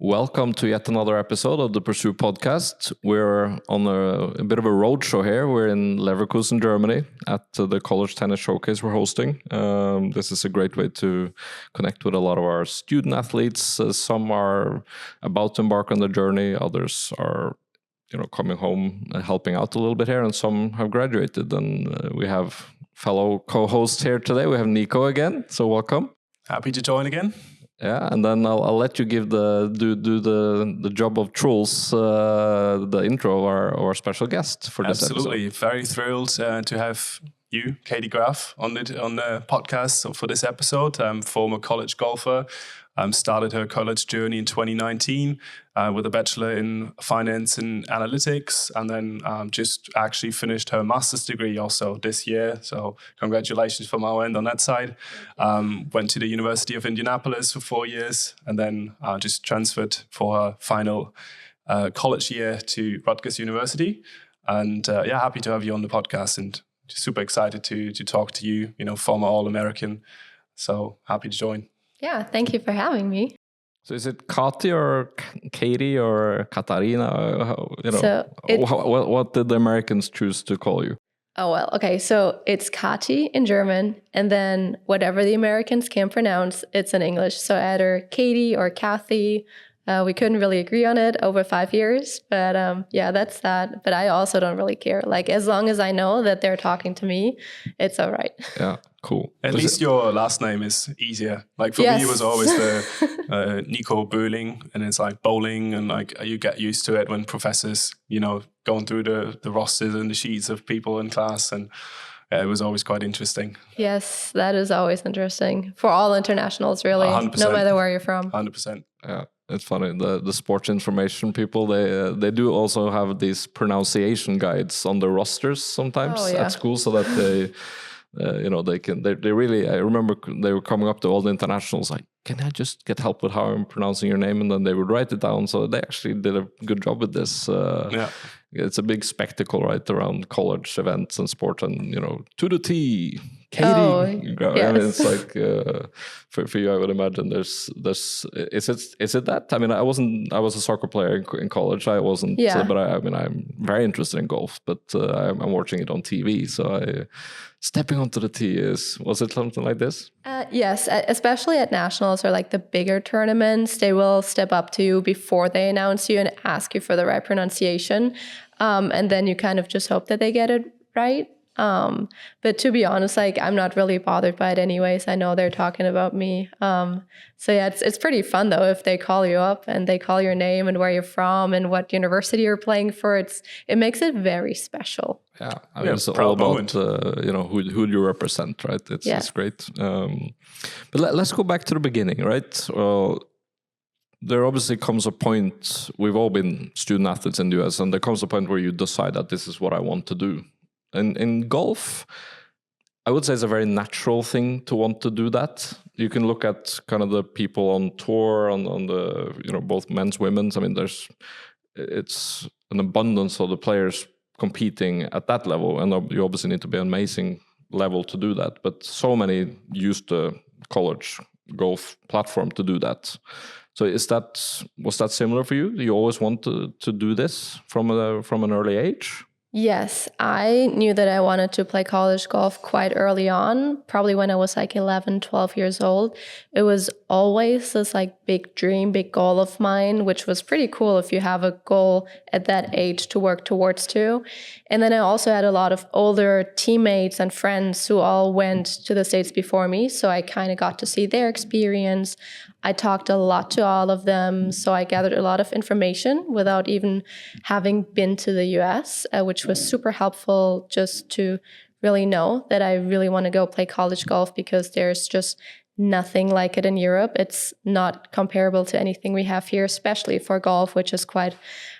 Welcome to yet another episode of the Pursue podcast. We're on a bit of a road show here. We're in Leverkusen, Germany, at the college tennis showcase we're hosting. This is a great way to connect with a lot of our student athletes. Some are about to embark on the journey. Others are, coming home and helping out a little bit here, and some have graduated. And we have fellow co-hosts here today. We have Nico again, so welcome. Happy to join again. Yeah, and then I'll let you give do the job of Truls, the intro of our special guest for this episode. Absolutely, very thrilled to have you, Catharina Graf, on the podcast for this episode. Former college golfer. Started her college journey in 2019 with a bachelor in finance and analytics, and then just actually finished her master's degree also this year. So congratulations from our end on that side. Went to the University of Indianapolis for 4 years, and then just transferred for her final college year to Rutgers University. And happy to have you on the podcast, and just super excited to talk to you, former All-American. So happy to join. Yeah, thank you for having me. So is it Cathi or Katie or Catharina? What did the Americans choose to call you? Oh, well, okay. So it's Cathi in German, and then whatever the Americans can pronounce, it's in English. So either Katie or Cathy. We couldn't really agree on it over 5 years, but that's that. But I also don't really care. Like, as long as I know that they're talking to me, it's all right. Yeah, cool. At least your last name is easier. Like for me, it was always the Nico Böhling, and it's like bowling, and like you get used to it when professors, going through the rosters and the sheets of people in class, and it was always quite interesting. Yes, that is always interesting for all internationals, really, 100%. No matter where you're from. 100%. Yeah. It's funny, the sports information people, they do also have these pronunciation guides on the rosters sometimes at school, so that they really, I remember they were coming up to all the internationals like, can I just get help with how I'm pronouncing your name? And then they would write it down. So they actually did a good job with this. It's a big spectacle, right, around college events and sport, and, to the T. Katie, yes. I mean, it's like for you, I would imagine is it that? I mean, I was a soccer player in college. I wasn't, but I'm very interested in golf. But I'm watching it on TV, so stepping onto the tee was it something like this? Yes, especially at nationals or like the bigger tournaments, they will step up to you before they announce you and ask you for the right pronunciation, and then you kind of just hope that they get it right. But to be honest, like, I'm not really bothered by it anyways. I know they're talking about me. It's pretty fun though if they call you up and they call your name and where you're from and what university you're playing for. It makes it very special. Yeah, I mean, it's all about who you represent, right? It's great. But let's go back to the beginning, right? Well, there obviously comes a point. We've all been student athletes in the US, and there comes a point where you decide that this is what I want to do. In golf, I would say it's a very natural thing to want to do that. You can look at kind of the people on tour, on the both men's, women's. I mean, it's an abundance of the players competing at that level, and you obviously need to be an amazing level to do that. But so many use the college golf platform to do that. So was that similar for you? Do you always want to do this from an early age? Yes, I knew that I wanted to play college golf quite early on, probably when I was like 11, 12 years old. It was always this like big dream, big goal of mine, which was pretty cool if you have a goal at that age to work towards too. And then I also had a lot of older teammates and friends who all went to the States before me. So I kind of got to see their experience. I talked a lot to all of them, so I gathered a lot of information without even having been to the US, which was super helpful just to really know that I really want to go play college golf, because there's just nothing like it in Europe. It's not comparable to anything we have here, especially for golf, which is quite,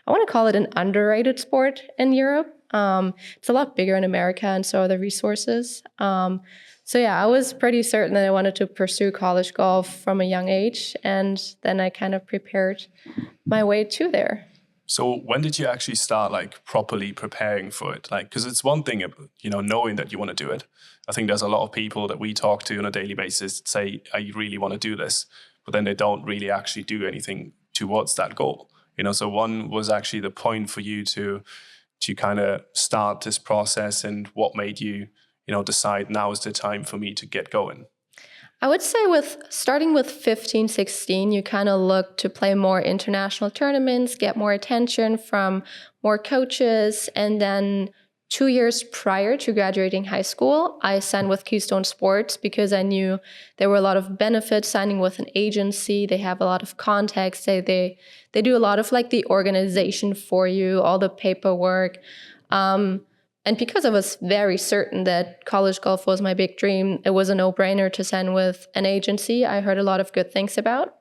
I want to call it an underrated sport in Europe. It's a lot bigger in America, and so are the resources. I was pretty certain that I wanted to pursue college golf from a young age, and then I kind of prepared my way to there. So when did you actually start like properly preparing for it? Like, because it's one thing, knowing that you want to do it. I think there's a lot of people that we talk to on a daily basis that say, I really want to do this, but then they don't really actually do anything towards that goal. So one was actually the point for you to kind of start this process, and what made you, decide now is the time for me to get going? I would say starting with 15, 16, you kind of look to play more international tournaments, get more attention from more coaches. And then 2 years prior to graduating high school, I signed with Keystone Sports because I knew there were a lot of benefits signing with an agency. They have a lot of contacts. They do a lot of like the organization for you, all the paperwork. And because I was very certain that college golf was my big dream, it was a no-brainer to sign with an agency I heard a lot of good things about.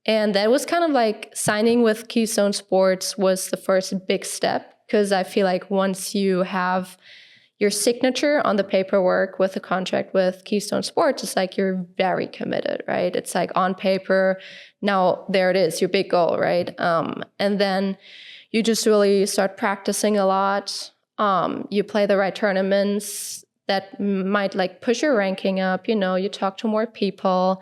And that was kind of like signing with Keystone Sports was the first big step, because I feel like once you have your signature on the paperwork with a contract with Keystone Sports, it's like you're very committed, right? It's like on paper, now there it is, your big goal, right? And then you just really start practicing a lot. You play the right tournaments that might like push your ranking up, you talk to more people.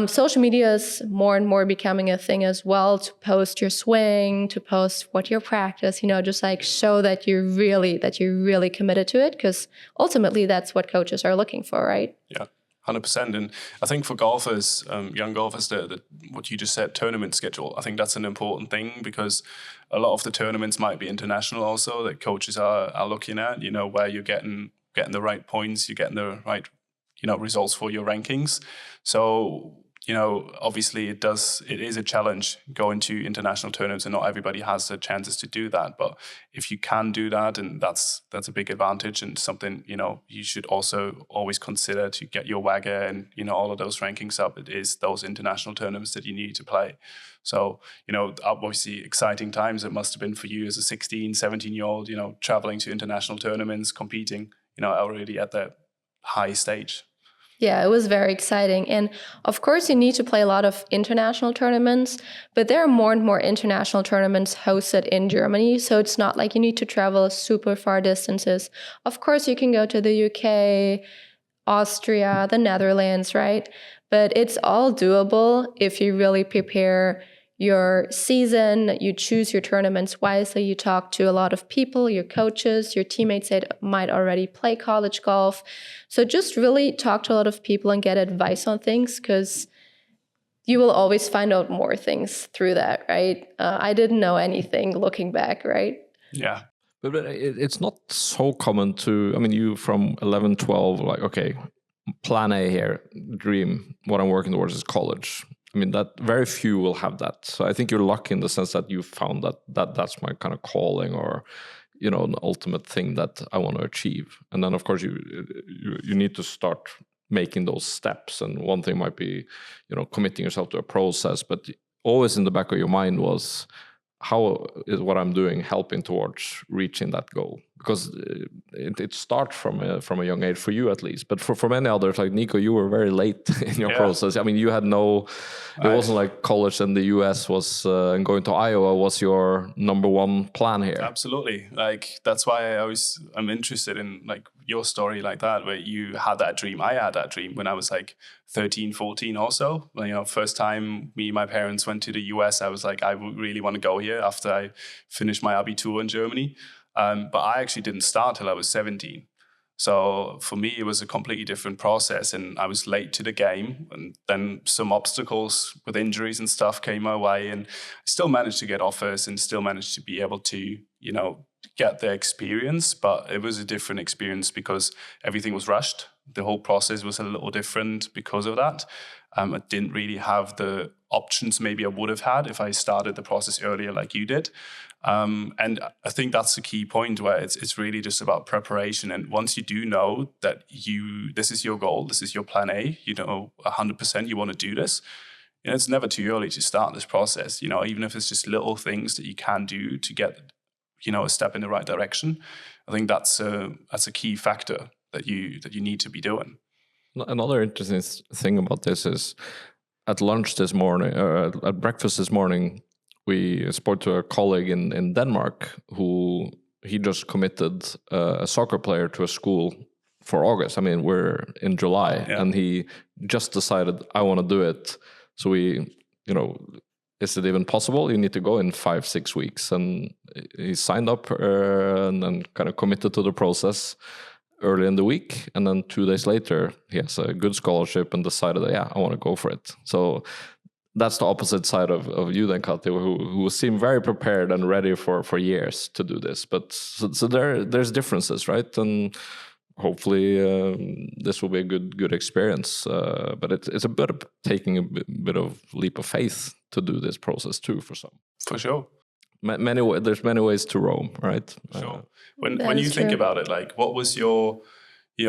Social media is more and more becoming a thing as well, to post your swing, to post what you practice, just like show that you're really committed to it, because ultimately that's what coaches are looking for, right? Yeah. 100%. And I think for golfers, young golfers, what you just said, tournament schedule, I think that's an important thing, because a lot of the tournaments might be international also, that coaches are looking at, where you're getting the right points, you're getting the right, results for your rankings. So, obviously it is a challenge going to international tournaments, and not everybody has the chances to do that. But if you can do that, and that's a big advantage, and something, you should also always consider to get your WAGR and, all of those rankings up. It is those international tournaments that you need to play. So, obviously exciting times it must have been for you as a 16, 17-year-old, traveling to international tournaments, competing, already at the high stage. Yeah, it was very exciting. And of course, you need to play a lot of international tournaments, but there are more and more international tournaments hosted in Germany. So it's not like you need to travel super far distances. Of course, you can go to the UK, Austria, the Netherlands, right? But it's all doable if you really prepare your season, you choose your tournaments wisely, you talk to a lot of people, your coaches, your teammates that might already play college golf. So just really talk to a lot of people and get advice on things, because you will always find out more things through that, right? I didn't know anything looking back, right? Yeah. But it's not so common you from 11, 12, like, okay, plan A here, dream, what I'm working towards is college. That very few will have that. So I think you're lucky in the sense that you found that's my kind of calling, or, an ultimate thing that I want to achieve. And then, of course, you need to start making those steps. And one thing might be, committing yourself to a process, but always in the back of your mind was, how is what I'm doing helping towards reaching that goal? Because it starts from a young age, for you at least. But for many others, like Nico, you were very late in your process. You had it wasn't like college in the US was, and going to Iowa was your number one plan here. Absolutely. Like, that's why I'm interested in like your story like that, where you had that dream. I had that dream when I was like 13, 14 also. First time my parents went to the US, I was like, I really want to go here after I finished my Abitur in Germany. But I actually didn't start till I was 17. So for me, it was a completely different process, and I was late to the game, and then some obstacles with injuries and stuff came my way, and I still managed to get offers and still managed to be able to, get the experience. But it was a different experience because everything was rushed. The whole process was a little different because of that. I didn't really have the options maybe I would have had if I started the process earlier like you did. And I think that's the key point, where it's really just about preparation. And once you do know that this is your goal, this is your plan A, 100% you want to do this, it's never too early to start this process, even if it's just little things that you can do to get, a step in the right direction. I think that's a key factor that you need to be doing. Another interesting thing about this is, at lunch this morning, at breakfast this morning, we spoke to a colleague in Denmark who he just committed a soccer player to a school for August. We're in July, and he just decided, I want to do it. So we, is it even possible? You need to go in 5-6 weeks. And he signed up and then kind of committed to the process early in the week. And then 2 days later, he has a good scholarship and decided that, yeah, I want to go for it. So that's the opposite side of you then, Cathi, who seem very prepared and ready for years to do this. But so there's differences, right? And hopefully this will be a good experience. But it's a bit of taking a bit of leap of faith to do this process too for some. For sure. There's many ways to Rome, right? Sure. When you think about it, like, what was your...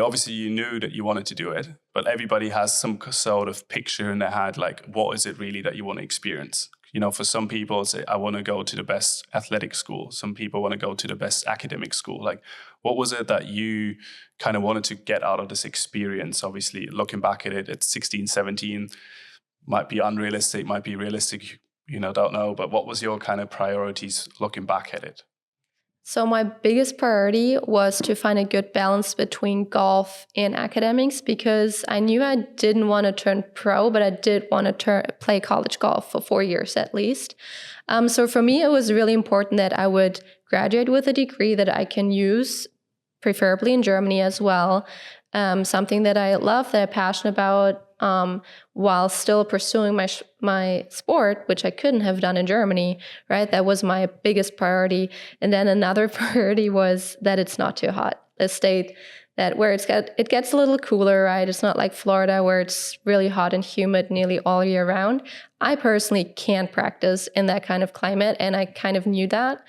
obviously you knew that you wanted to do it, but everybody has some sort of picture in their head, like, what is it really that you want to experience? You know, for some people, say, I want to go to the best athletic school. Some people want to go to the best academic school. Like, what was it that you kind of wanted to get out of this experience? Obviously, looking back at it, at 16, 17, might be unrealistic, might be realistic, don't know. But what was your kind of priorities looking back at it? So my biggest priority was to find a good balance between golf and academics, because I knew I didn't want to turn pro, but I did want to play college golf for 4 years at least. So for me, it was really important that I would graduate with a degree that I can use, preferably in Germany as well. Something that I love, that I'm passionate about, while still pursuing my sport, which I couldn't have done in Germany, right? That was my biggest priority. And then another priority was that it's not too hot. A state that where it gets a little cooler, right? It's not like Florida where it's really hot and humid nearly all year round. I personally can't practice in that kind of climate, and I kind of knew that.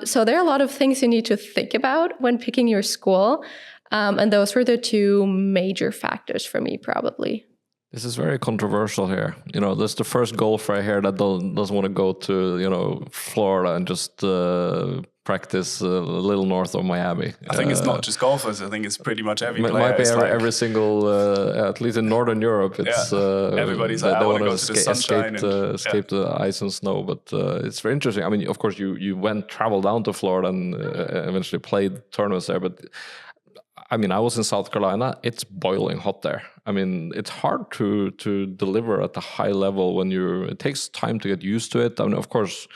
So there are a lot of things you need to think about when picking your school. And those were the two major factors for me, probably. This is very controversial here. There's the first golfer I hear that doesn't want to go to, Florida and just practice a little north of Miami. I think it's not just golfers. I think it's pretty much every player. Might be every single, at least in Northern Europe, it's everybody's like, I want to go to the sunshine escape the ice and snow. But it's very interesting. I mean, of course, you traveled down to Florida and eventually played tournaments there, but I mean, I was in South Carolina. It's boiling hot there. I mean, it's hard to deliver at a high level it takes time to get used to it. I mean, of course,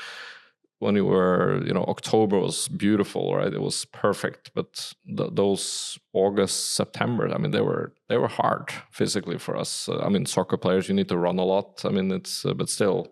when you were, October was beautiful, right? It was perfect. But those August, September, I mean, they were hard physically for us. I mean, soccer players, you need to run a lot. I mean, but still,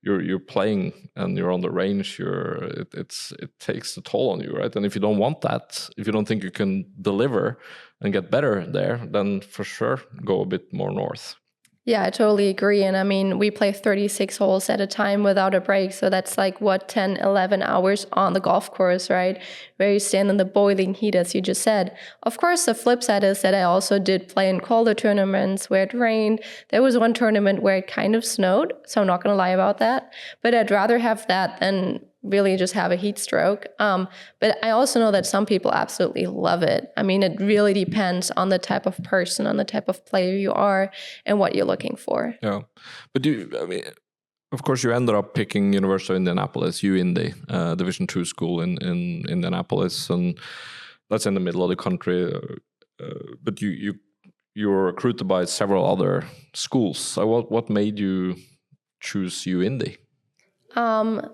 you're playing and you're on the range. It takes a toll on you, right? And if you don't want that, if you don't think you can deliver and get better there, then for sure go a bit more north. Yeah, I totally agree. And I mean, we play 36 holes at a time without a break. So that's like, 10, 11 hours on the golf course, right? Where you stand in the boiling heat, as you just said. Of course, the flip side is that I also did play in colder tournaments where it rained. There was one tournament where it kind of snowed. So I'm not going to lie about that. But I'd rather have that than really just have a heat stroke. But I also know that some people absolutely love it. I mean, it really depends on the type of person, on the type of player you are, and what you're looking for. Yeah, but of course, you ended up picking University of Indianapolis, UIndy, Division II school in Indianapolis, and that's in the middle of the country. But you were recruited by several other schools. So what made you choose UIndy?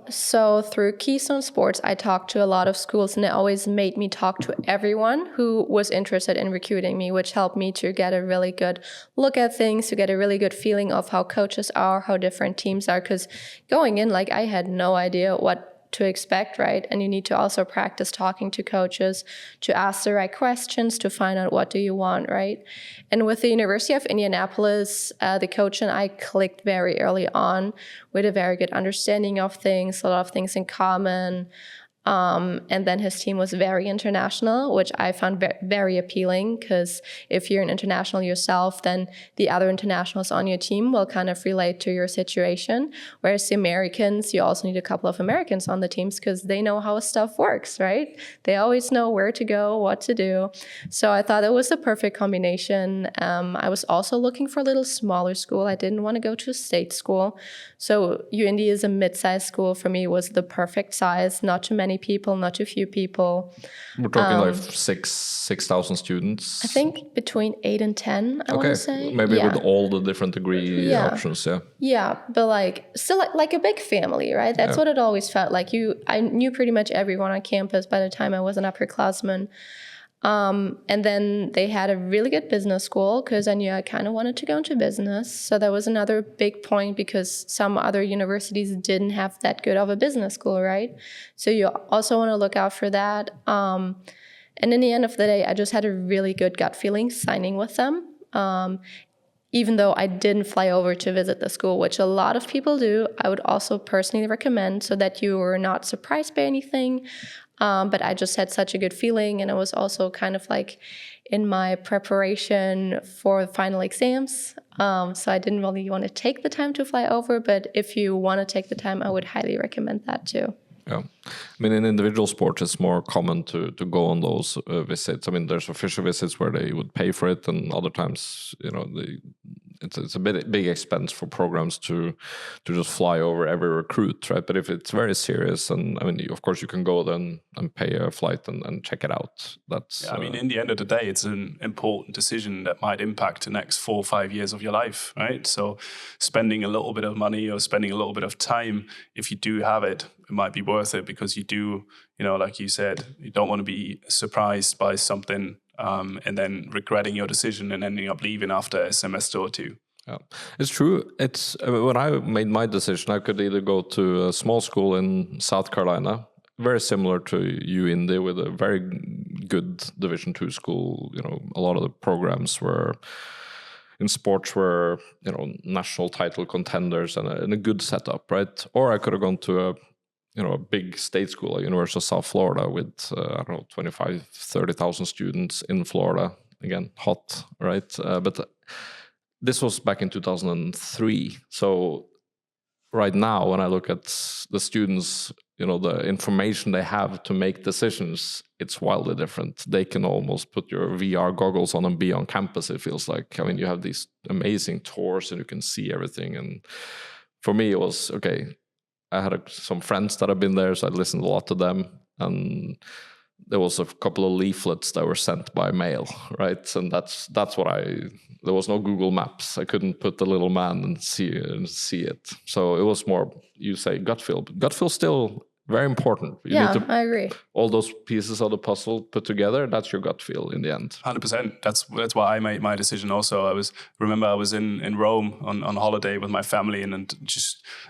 So through Keystone Sports, I talked to a lot of schools, and it always made me talk to everyone who was interested in recruiting me, which helped me to get a really good look at things, to get a really good feeling of how coaches are, how different teams are. Because going in, I had no idea what to expect, right? And you need to also practice talking to coaches, to ask the right questions, to find out what do you want, right? And with the University of Indianapolis, the coach and I clicked very early on with a very good understanding of things, a lot of things in common. And then his team was very international, which I found very appealing, because if you're an international yourself, then the other internationals on your team will kind of relate to your situation. Whereas the Americans, you also need a couple of Americans on the teams, because they know how stuff works, right? They always know where to go, what to do. So I thought it was the perfect combination. I was also looking for a little smaller school. I didn't want to go to a state school. So UIndy is a mid-sized school. For me, was the perfect size, not too many many people, not too few people. We're talking like 6,000 students. I think between 8 and 10, I want to say. Maybe with all the different degree options, Yeah, but like still like a big family, right? That's what it always felt like. I knew pretty much everyone on campus by the time I was an upperclassman. And then they had a really good business school because I knew I kind of wanted to go into business. So that was another big point because some other universities didn't have that good of a business school, right? So you also want to look out for that. And in the end of the day, I just had a really good gut feeling signing with them. Even though I didn't fly over to visit the school, which a lot of people do, I would also personally recommend so that you were not surprised by anything. But I just had such a good feeling, and I was also kind of like in my preparation for final exams. So I didn't really want to take the time to fly over, but if you want to take the time, I would highly recommend that too. Yeah, I mean, in individual sports, it's more common to go on those visits. I mean, there's official visits where they would pay for it, and other times, it's a big expense for programs to just fly over every recruit, right? But if it's very serious, and I mean, of course, you can go then and pay a flight and check it out. That's. I mean, in the end of the day, it's an important decision that might impact the next 4 or 5 years of your life, right? So, spending a little bit of money or spending a little bit of time, if you do have it, it might be worth it because you do, like you said, you don't want to be surprised by something and then regretting your decision and ending up leaving after a semester or two. Yeah, it's true. It's when I made my decision, I could either go to a small school in South Carolina, very similar to UIndy, with a very good Division II school. A lot of the programs were in sports were national title contenders and a good setup, right? Or I could have gone to a big state school, like University of South Florida, with 25, 30,000 students in Florida. Again, hot, right? But this was back in 2003. So right now, when I look at the students, the information they have to make decisions, it's wildly different. They can almost put your VR goggles on and be on campus, it feels like. I mean, you have these amazing tours and you can see everything. And for me, it was, okay, I had some friends that have been there, so I listened a lot to them. And there was a couple of leaflets that were sent by mail, right? And that's what there was no Google Maps. I couldn't put the little man and see it. So it was more, you say, gut feel. But gut feel still very important. You need to, I agree. All those pieces of the puzzle put together, that's your gut feel in the end. 100%. That's why I made my decision also. I was in Rome on holiday with my family, and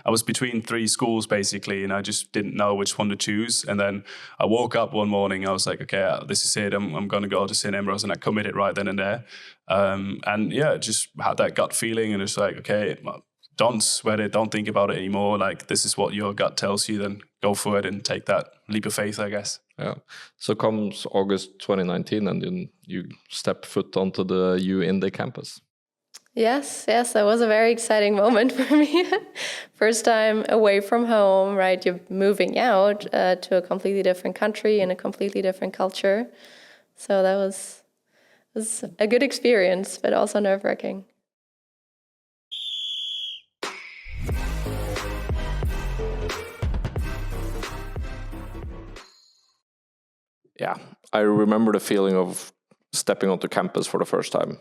I was between 3 schools basically, and I just didn't know which one to choose. And then I woke up one morning, I was like, okay, this is it. I'm going to go to St. Ambrose, and I committed right then and there. And yeah, just had that gut feeling, and it's like, okay, don't sweat it, don't think about it anymore. Like, this is what your gut tells you, then go for it and take that leap of faith, I guess. Yeah. So comes August 2019, and then you step foot onto the UIndy campus. Yes, that was a very exciting moment for me. First time away from home, right? You're moving out to a completely different country and a completely different culture. So that was a good experience, but also nerve-wracking. Yeah, I remember the feeling of stepping onto campus for the first time.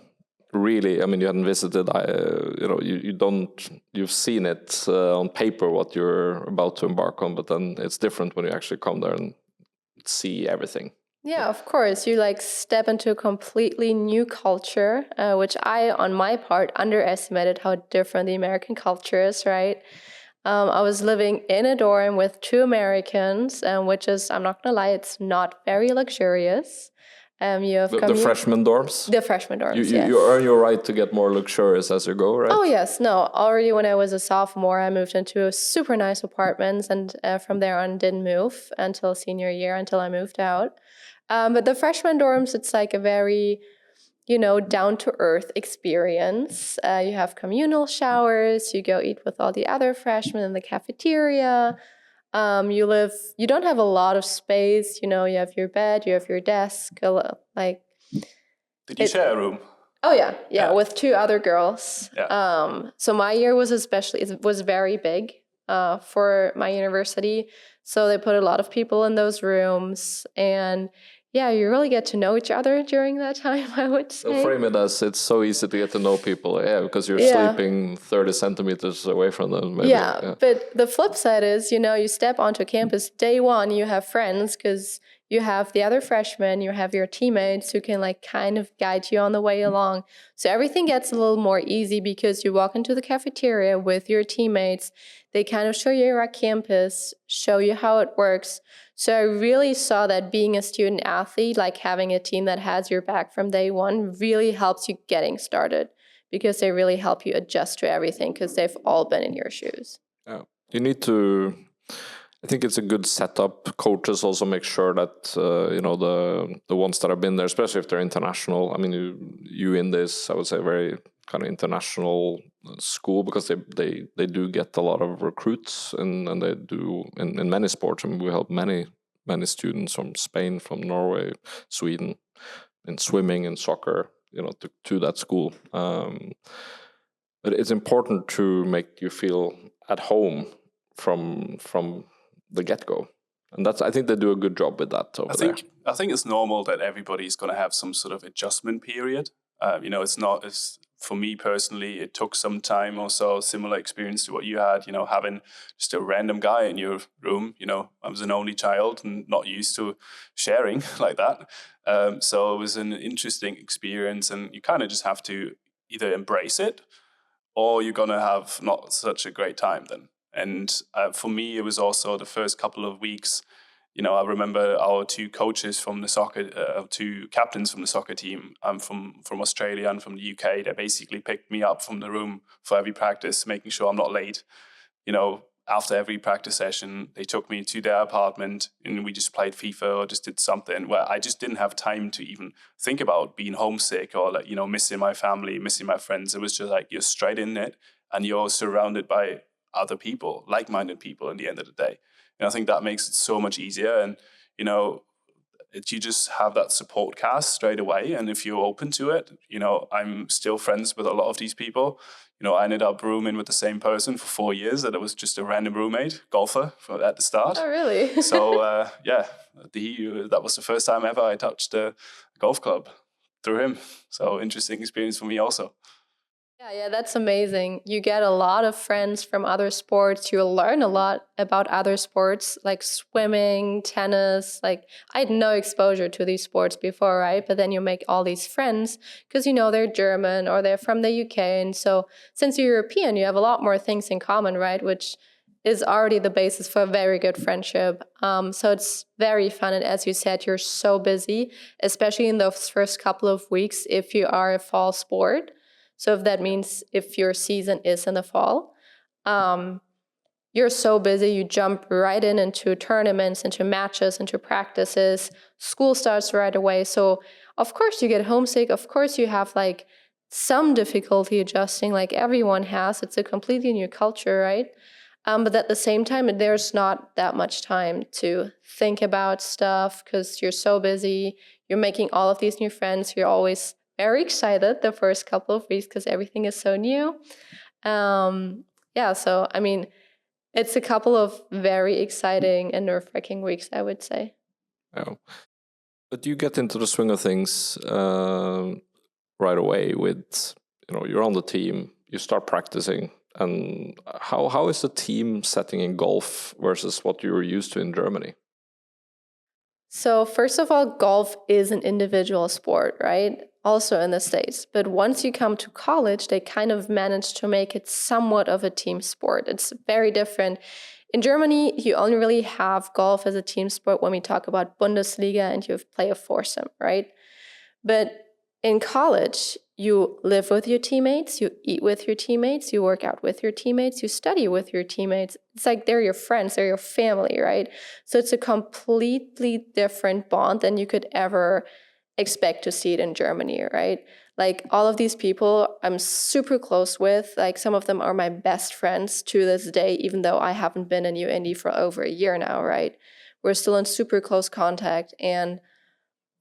Really, I mean, you hadn't visited. You've seen it on paper what you're about to embark on, but then it's different when you actually come there and see everything. Yeah, of course. You step into a completely new culture, which I, on my part, underestimated how different the American culture is, right? I was living in a dorm with 2 Americans, which is, I'm not going to lie, it's not very luxurious. You have the freshman dorms? The freshman dorms, yes. You earn your right to get more luxurious as you go, right? Oh, yes. No, already when I was a sophomore, I moved into a super nice apartments, and from there on didn't move until senior year, until I moved out. But the freshman dorms, it's like a very, down-to-earth experience. You have communal showers, you go eat with all the other freshmen in the cafeteria. You don't have a lot of space, you have your bed, you have your desk, Did you share a room? Oh yeah, with 2 other girls. Yeah. So my year was it was very big for my university. So they put a lot of people in those rooms, and yeah, you really get to know each other during that time, I would say. So frame it as it's so easy to get to know people, because you're sleeping 30 centimeters away from them. Maybe. Yeah, but the flip side is, you step onto campus day one, you have friends because you have the other freshmen, you have your teammates who can like kind of guide you on the way along. So everything gets a little more easy because you walk into the cafeteria with your teammates. They kind of show you around campus, show you how it works. So I really saw that being a student athlete, like having a team that has your back from day one, really helps you getting started because they really help you adjust to everything because they've all been in your shoes. Yeah. You need to, I think it's a good setup. Coaches also make sure that, the ones that have been there, especially if they're international. I mean, you in this, I would say, very kind of international school because they do get a lot of recruits and they do in many sports. I mean, we help many students from Spain, from Norway, Sweden, in swimming and soccer, to that school. But it's important to make you feel at home from the get-go. And I think they do a good job with that over there. I think it's normal that everybody's going to have some sort of adjustment period. For me personally, it took some time or so, similar experience to what you had, having just a random guy in your room. I was an only child and not used to sharing like that. So it was an interesting experience, and you kind of just have to either embrace it or you're going to have not such a great time then. And for me, it was also the first couple of weeks. I remember our two coaches from the soccer, two captains from the soccer team from Australia and from the UK. They basically picked me up from the room for every practice, making sure I'm not late. After every practice session, they took me to their apartment and we just played FIFA or just did something where I just didn't have time to even think about being homesick or missing my family, missing my friends. It was just like you're straight in it and you're surrounded by other people, like-minded people in the end of the day. And I think that makes it so much easier. And, you just have that support cast straight away. And if you're open to it, I'm still friends with a lot of these people. I ended up rooming with the same person for 4 years, and it was just a random roommate, golfer at the start. Oh, really? So, that was the first time ever I touched a golf club through him. So interesting experience for me also. Yeah, that's amazing. You get a lot of friends from other sports. You learn a lot about other sports like swimming, tennis. Like I had no exposure to these sports before, right? But then you make all these friends because they're German or they're from the UK. And so since you're European, you have a lot more things in common, right? Which is already the basis for a very good friendship. So it's very fun. And as you said, you're so busy, especially in those first couple of weeks if you are a fall sport. So if that means if your season is in the fall, you're so busy, you jump right into tournaments, into matches, into practices. School starts right away. So of course you get homesick. Of course you have like some difficulty adjusting like everyone has. It's a completely new culture, right? But at the same time, there's not that much time to think about stuff because you're so busy. You're making all of these new friends. You're always very excited the first couple of weeks because everything is so new. So I mean, it's a couple of very exciting and nerve-wracking weeks, I would say. Yeah. But you get into the swing of things right away with, you're on the team, you start practicing. And how is the team setting in golf versus what you were used to in Germany? So first of all, golf is an individual sport, right? Also in the States. But once you come to college, they kind of managed to make it somewhat of a team sport. It's very different. In Germany, you only really have golf as a team sport when we talk about Bundesliga and you play a foursome, right? But in college, you live with your teammates, you eat with your teammates, you work out with your teammates, you study with your teammates. It's like they're your friends, they're your family, right? So it's a completely different bond than you could ever expect to see it in Germany, right? Like all of these people I'm super close with, like some of them are my best friends to this day, even though I haven't been in UIndy for over a year now, right? We're still in super close contact. And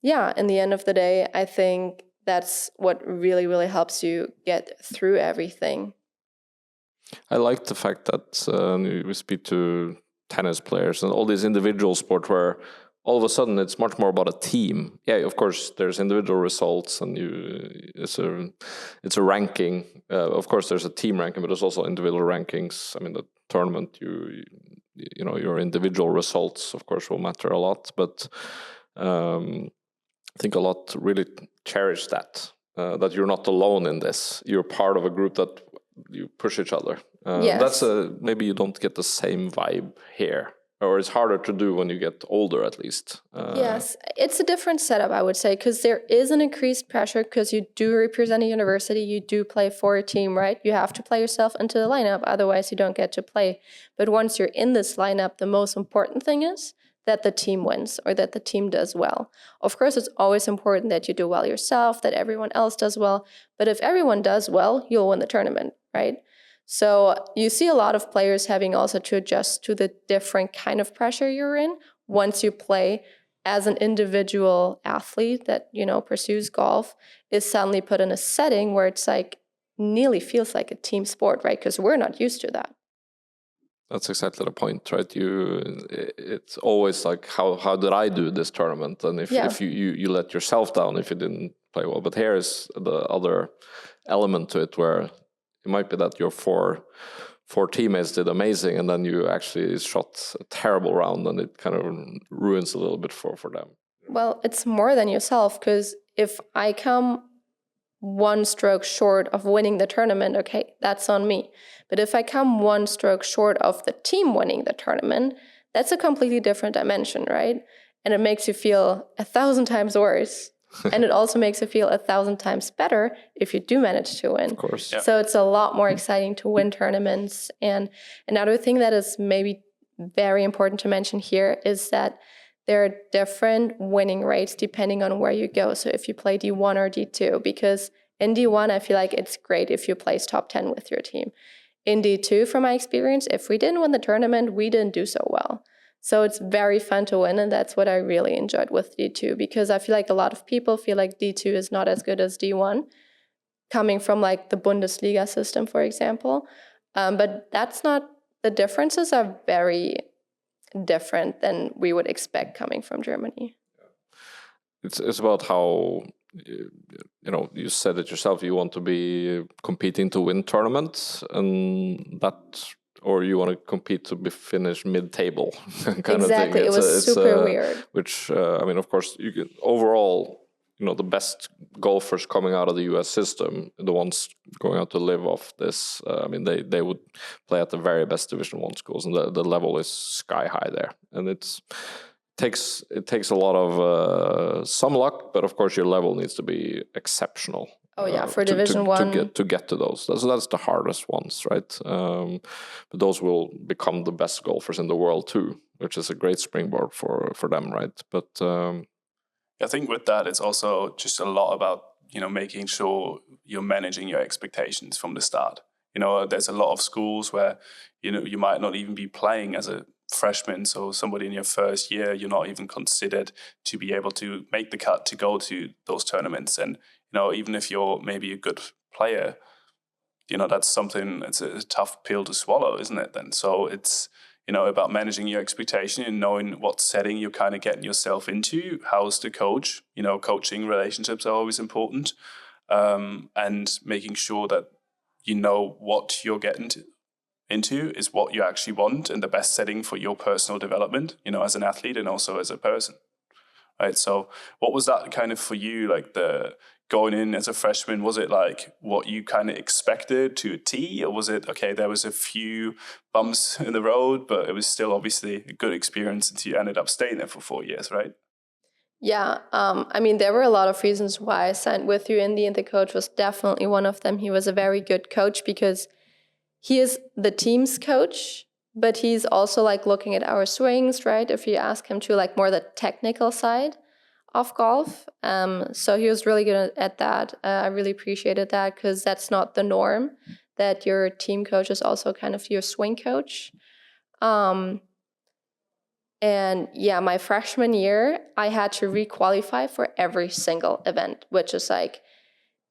yeah, in the end of the day, I think that's what really, really helps you get through everything. I like the fact that we speak to tennis players and all these individual sports where all of a sudden it's much more about a team. Yeah, of course, there's individual results and it's a ranking. Of course, there's a team ranking, but there's also individual rankings. I mean, the tournament, you know, your individual results, of course, will matter a lot. But I think a lot really cherish that you're not alone in this. You're part of a group that you push each other. Yes. That's maybe you don't get the same vibe here. Or it's harder to do when you get older, at least. Yes, it's a different setup, I would say, because there is an increased pressure because you do represent a university, you do play for a team, right? You have to play yourself into the lineup, otherwise you don't get to play. But once you're in this lineup, the most important thing is that the team wins or that the team does well. Of course, it's always important that you do well yourself, that everyone else does well. But if everyone does well, you'll win the tournament, right? So you see a lot of players having also to adjust to the different kind of pressure you're in once you play as an individual athlete that, you know, pursues golf, is suddenly put in a setting where it's like nearly feels like a team sport, right? Because we're not used to that. That's exactly the point, right? It's always like, how did I do this tournament? And if you let yourself down if you didn't play well. But here is the other element to it where it might be that your four teammates did amazing, and then you actually shot a terrible round, and it kind of ruins a little bit for them. Well, it's more than yourself, because if I come one stroke short of winning the tournament, okay, that's on me. But if I come one stroke short of the team winning the tournament, that's a completely different dimension, right? And it makes you feel 1,000 times worse. And it also makes it feel 1,000 times better if you do manage to win. Of course. Yeah. So it's a lot more exciting to win tournaments. And another thing that is maybe very important to mention here is that there are different winning rates depending on where you go. So if you play D1 or D2, because in D1, I feel like it's great if you place top 10 with your team. In D2, from my experience, if we didn't win the tournament, we didn't do so well. So it's very fun to win, and that's what I really enjoyed with D2, because I feel like a lot of people feel like D2 is not as good as D1, coming from like the Bundesliga system, for example. But that's not, the differences are very different than we would expect coming from Germany. It's about how, you know, you said it yourself, you want to be competing to win tournaments, and that, or you want to compete to be finished mid-table kind exactly. of thing. It was super weird. Which, I mean, of course, you can, overall, you know, the best golfers coming out of the US system, the ones going out to live off this, I mean, they would play at the very best Division 1 schools, and the level is sky high there. And it takes a lot of some luck, but of course your level needs to be exceptional. Oh yeah, for Division 1 to get to those. So that's the hardest ones, right? But those will become the best golfers in the world too, which is a great springboard for them, right? But I think with that, it's also just a lot about, you know, making sure you're managing your expectations from the start. You know, there's a lot of schools where, you know, you might not even be playing as a freshman, so somebody in your first year, you're not even considered to be able to make the cut to go to those tournaments. And, you know, even if you're maybe a good player, you know, that's something, it's a tough pill to swallow, isn't it then? So it's, you know, about managing your expectation and knowing what setting you're kind of getting yourself into. How's the coach? You know, coaching relationships are always important. And making sure that you know what you're getting into is what you actually want and the best setting for your personal development, you know, as an athlete and also as a person, right? So what was that kind of for you, like the going in as a freshman? Was it like what you kind of expected to a T, or was it, okay, there was a few bumps in the road, but it was still obviously a good experience since you ended up staying there for 4 years, right? Yeah, I mean, there were a lot of reasons why I signed with you, and the coach was definitely one of them. He was a very good coach because he is the team's coach, but he's also like looking at our swings, right? If you ask him to, like more the technical side of golf. So he was really good at that. I really appreciated that because that's not the norm, that your team coach is also kind of your swing coach. And yeah, my freshman year, I had to requalify for every single event, which is like,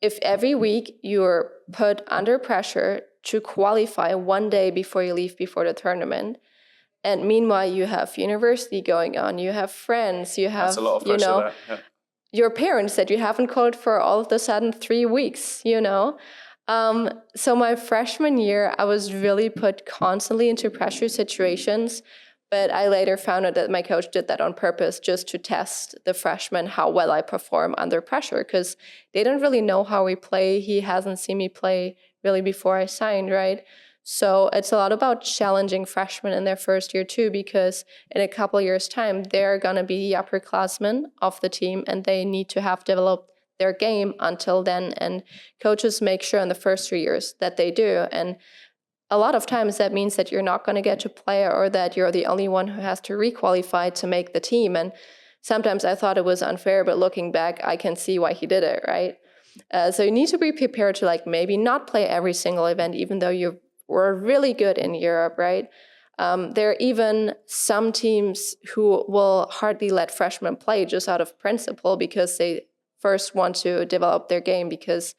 if every week you're put under pressure to qualify one day before you leave before the tournament, And meanwhile, you have university going on, you have friends, you have, that's a lot of pressure there. Yeah. Your parents that you haven't called for all of a sudden 3 weeks, So my freshman year, I was really put constantly into pressure situations. But I later found out that my coach did that on purpose just to test the freshmen how well I perform under pressure, because they don't really know how we play. He hasn't seen me play really before I signed, right? So it's a lot about challenging freshmen in their first year too, because in a couple of years' time, they're going to be the upperclassmen of the team and they need to have developed their game until then. And coaches make sure in the first 3 years that they do. And a lot of times that means that you're not going to get to play or that you're the only one who has to requalify to make the team. And sometimes I thought it was unfair, but looking back, I can see why he did it, right? So you need to be prepared to maybe not play every single event, even though you were really good in Europe, right? There are even some teams who will hardly let freshmen play just out of principle because they first want to develop their game because,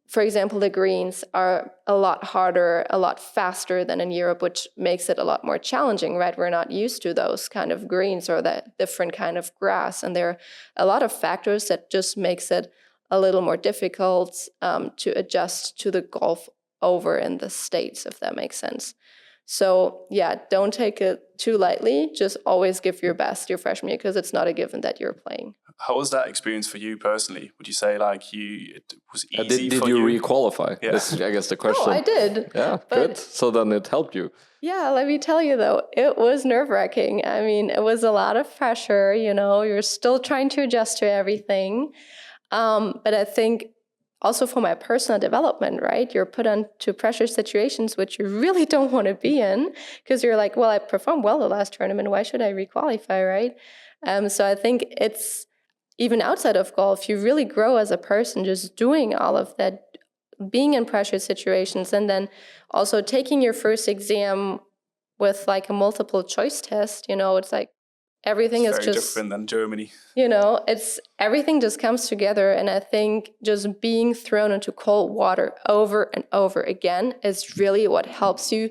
for example, the greens are a lot harder, a lot faster than in Europe, which makes it a lot more challenging, right? We're not used to those kind of greens or that different kind of grass. And there are a lot of factors that just makes it a little more difficult to adjust to the golf over in the States, if that makes sense. So yeah, don't take it too lightly. Just always give your best your freshman year because it's not a given that you're playing. How was that experience for you personally? Would you say it was easy did for you? you Requalify? Yeah. That's, I guess, the question. Oh, I did. Yeah, good. So then it helped you. Yeah, let me tell you though, it was nerve-wracking. I mean, it was a lot of pressure, you're still trying to adjust to everything. But I think also for my personal development, right? You're put into pressure situations which you really don't want to be in because you're like, well, I performed well the last tournament. Why should I requalify, right? So I think it's even outside of golf, you really grow as a person just doing all of that, being in pressure situations, and then also taking your first exam with a multiple choice test. It's like everything is very just different than Germany. It's everything just comes together. And I think just being thrown into cold water over and over again is really what helps you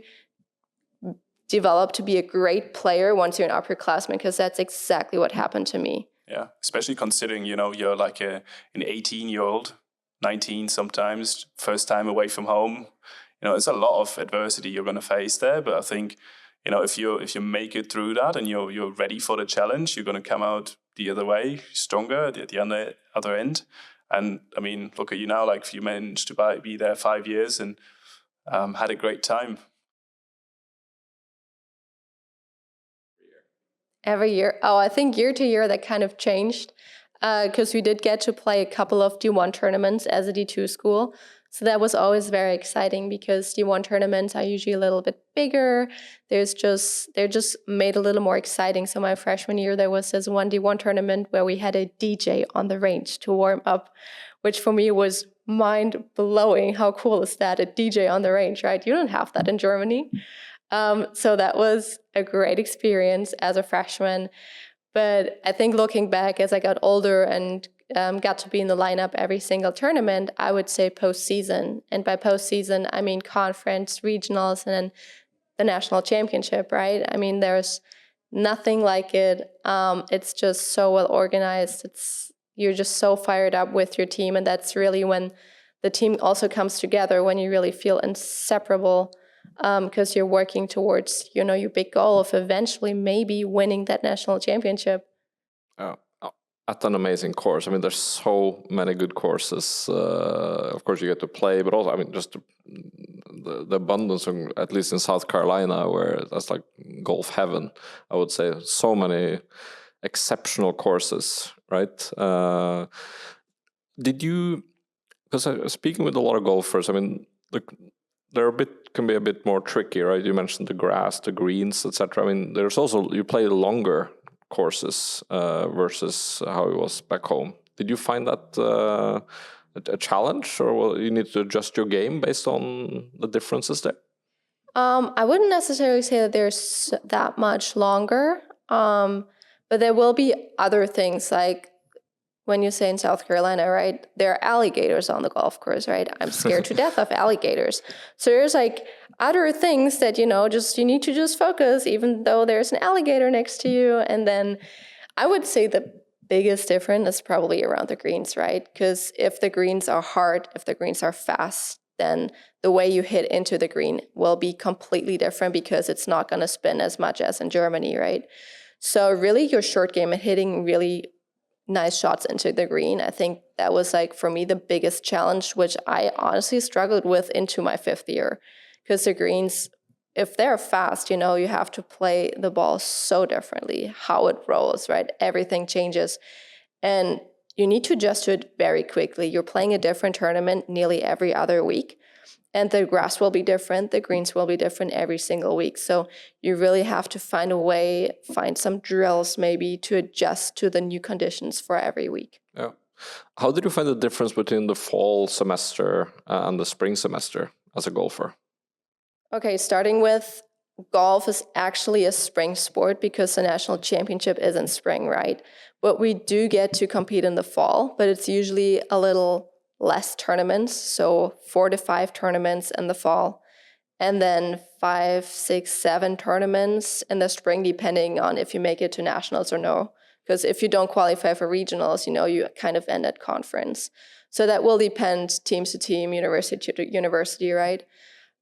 develop to be a great player once you're an upperclassman, because that's exactly what happened to me. Yeah, especially considering, you're like an 18-year-old, 19 sometimes, first time away from home. There's a lot of adversity you're going to face there, but I think if you make it through that and you're ready for the challenge, you're going to come out the other way stronger at the other end. And I mean, look at you now, you managed to be there 5 years and had a great time. Every year. Oh, I think year to year that kind of changed because we did get to play a couple of D1 tournaments as a D2 school. So that was always very exciting because D1 tournaments are usually a little bit bigger. They're just made a little more exciting. So my freshman year, there was this one D1 tournament where we had a DJ on the range to warm up, which for me was mind-blowing. How cool is that? A DJ on the range, right? You don't have that in Germany. So that was a great experience as a freshman. But I think looking back as I got older and got to be in the lineup every single tournament, I would say postseason. And by postseason, I mean conference, regionals, and then the national championship, right? I mean, there's nothing like it. It's just so well organized. You're just so fired up with your team. And that's really when the team also comes together, when you really feel inseparable because you're working towards, your big goal of eventually maybe winning that national championship. Oh, at an amazing course. I mean, there's so many good courses. Of course, you get to play, but also, I mean, just the abundance, at least in South Carolina, where that's like golf heaven, I would say. So many exceptional courses, right? Did you, because I was speaking with a lot of golfers, I mean, can be a bit more tricky, right? You mentioned the grass, the greens, etc. I mean, there's also, you play longer courses versus how it was back home. Did you find that a challenge, or you need to adjust your game based on the differences there? I wouldn't necessarily say that there's that much longer, but there will be other things like when you say in South Carolina, right, there are alligators on the golf course, right? I'm scared to death of alligators. So there's other things that, you need to just focus, even though there's an alligator next to you. And then I would say the biggest difference is probably around the greens, right? Because if the greens are hard, if the greens are fast, then the way you hit into the green will be completely different because it's not going to spin as much as in Germany, right? So really your short game and hitting really nice shots into the green, I think that was like for me the biggest challenge, which I honestly struggled with into my 5th year. Because the greens, if they're fast, you have to play the ball so differently, how it rolls, right? Everything changes. And you need to adjust to it very quickly. You're playing a different tournament nearly every other week. And the grass will be different, the greens will be different every single week. So you really have to find a way, find some drills maybe to adjust to the new conditions for every week. Yeah. How did you find the difference between the fall semester and the spring semester as a golfer? Okay, starting with golf is actually a spring sport because the national championship is in spring, right? But we do get to compete in the fall, but it's usually a little less tournaments, so 4 to 5 tournaments in the fall, and then 5, 6, 7 tournaments in the spring, depending on if you make it to nationals or no. Because if you don't qualify for regionals, you kind of end at conference. So that will depend team to team, university to university, right?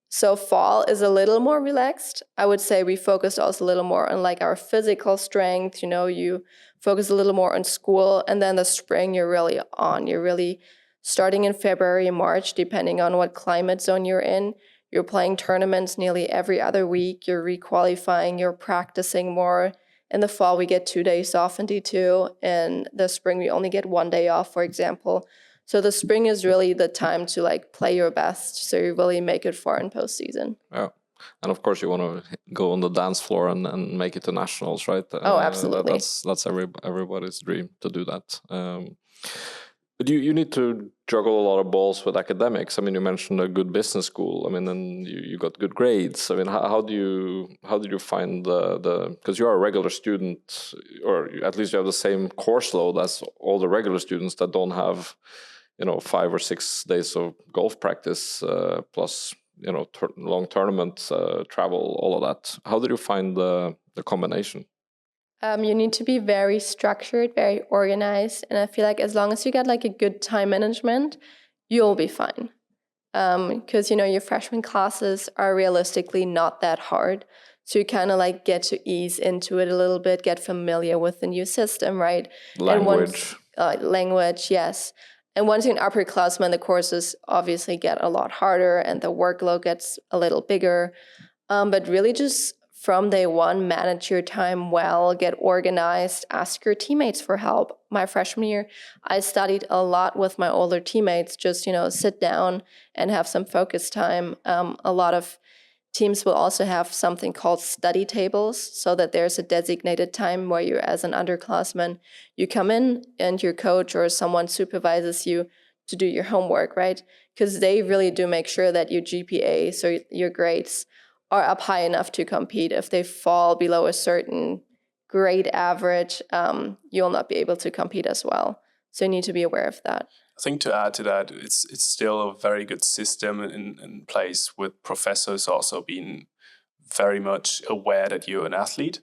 So fall is a little more relaxed. I would say we focused also a little more on like our physical strength. You focus a little more on school, and then the spring you're really on. You're really starting in February, March, depending on what climate zone you're in. You're playing tournaments nearly every other week. You're requalifying. You're practicing more. In the fall, we get 2 days off in D2. In the spring, we only get 1 day off, for example. So the spring is really the time to like play your best, so you really make it far in postseason. Yeah, and of course you want to go on the dance floor and make it to nationals, right? Oh, absolutely. That's everybody's dream to do that. But you need to juggle a lot of balls with academics. I mean, you mentioned a good business school. I mean, and you got good grades. I mean, how did you find the because you are a regular student, or at least you have the same course load as all the regular students that don't have 5 or 6 days of golf practice plus long tournaments, travel, all of that. How did you find the combination? You need to be very structured, very organized, and I feel like as long as you get like a good time management, you'll be fine. Because your freshman classes are realistically not that hard, so you kind of like get to ease into it a little bit, get familiar with the new system, right? Language. Language, yes. And once you're an upperclassman, the courses obviously get a lot harder and the workload gets a little bigger. But really just from day one, manage your time well, get organized, ask your teammates for help. My freshman year, I studied a lot with my older teammates, just, sit down and have some focus time. A lot of teams will also have something called study tables, so that there's a designated time where you, as an underclassman, you come in and your coach or someone supervises you to do your homework, right? Because they really do make sure that your GPA, so your grades, are up high enough to compete. If they fall below a certain grade average, you'll not be able to compete as well. So you need to be aware of that. I think to add to that, it's still a very good system in place, with professors also being very much aware that you're an athlete.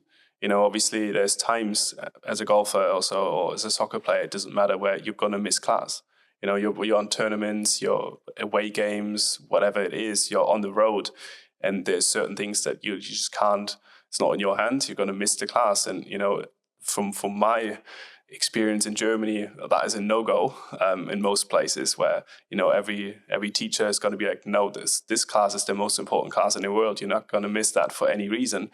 Obviously there's times as a golfer also, or as a soccer player, it doesn't matter where you're going to miss class. You're on tournaments, you're away games, whatever it is, you're on the road. And there's certain things that you just can't, it's not in your hands, you're going to miss the class. And, from my experience in Germany, that is a no-go in most places where, every teacher is going to be like, no, this class is the most important class in the world. You're not going to miss that for any reason.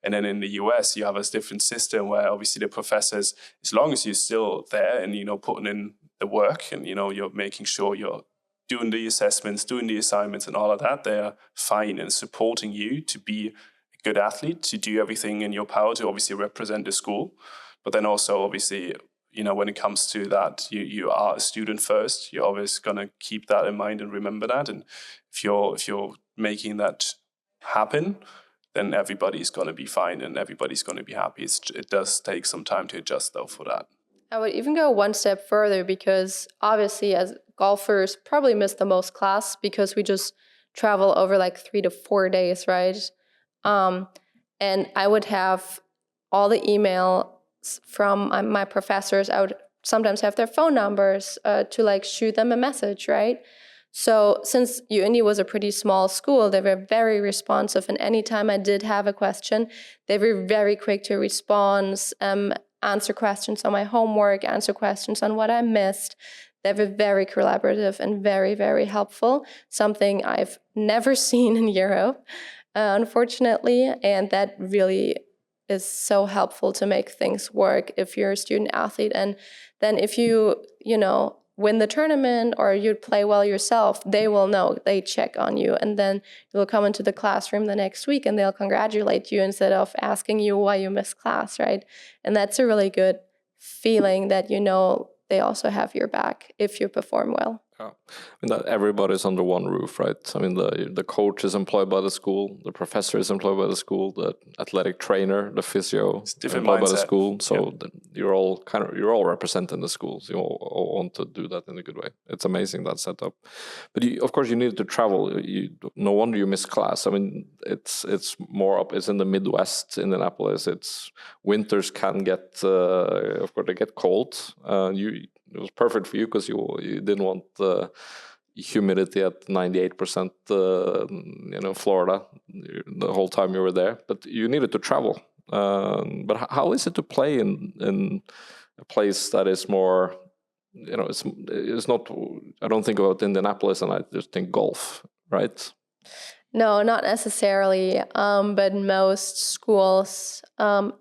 And then in the US, you have a different system where obviously the professors, as long as you're still there and, putting in the work and, you're making sure you're doing the assessments, doing the assignments and all of that, they're fine and supporting you to be a good athlete, to do everything in your power to obviously represent the school. But then also, obviously, when it comes to that, you are a student first. You're always going to keep that in mind and remember that. And if you're making that happen, then everybody's going to be fine and everybody's going to be happy. It does take some time to adjust, though, for that. I would even go one step further, because obviously as golfers probably miss the most class because we just travel over like 3 to 4 days, right? And I would have all the emails from my professors. I would sometimes have their phone numbers to like shoot them a message, right? So since UIndy was a pretty small school, they were very responsive. And anytime I did have a question, they were very quick to respond, answer questions on my homework, answer questions on what I missed. They were very collaborative and very, very helpful, something I've never seen in Europe, unfortunately. And that really is so helpful to make things work if you're a student athlete. And then if you win the tournament or you play well yourself, they will know, they check on you. And then you'll come into the classroom the next week and they'll congratulate you instead of asking you why you missed class, right? And that's a really good feeling that they also have your back if you perform well. Yeah. I mean, that everybody's under one roof, right? I mean, the coach is employed by the school, the professor is employed by the school, the athletic trainer, the physio is employed by the school. So you're all representing the schools. You all want to do that in a good way. It's amazing, that setup. But of course, you need to travel. No wonder you miss class. I mean, it's more up. It's in the Midwest, Indianapolis. Winters can get, of course, they get cold. It was perfect for you because you didn't want humidity at 98%, Florida, the whole time you were there. But you needed to travel. But how is it to play in a place that is more, it's not, I don't think about Indianapolis and I just think golf, right? No, not necessarily. But most schools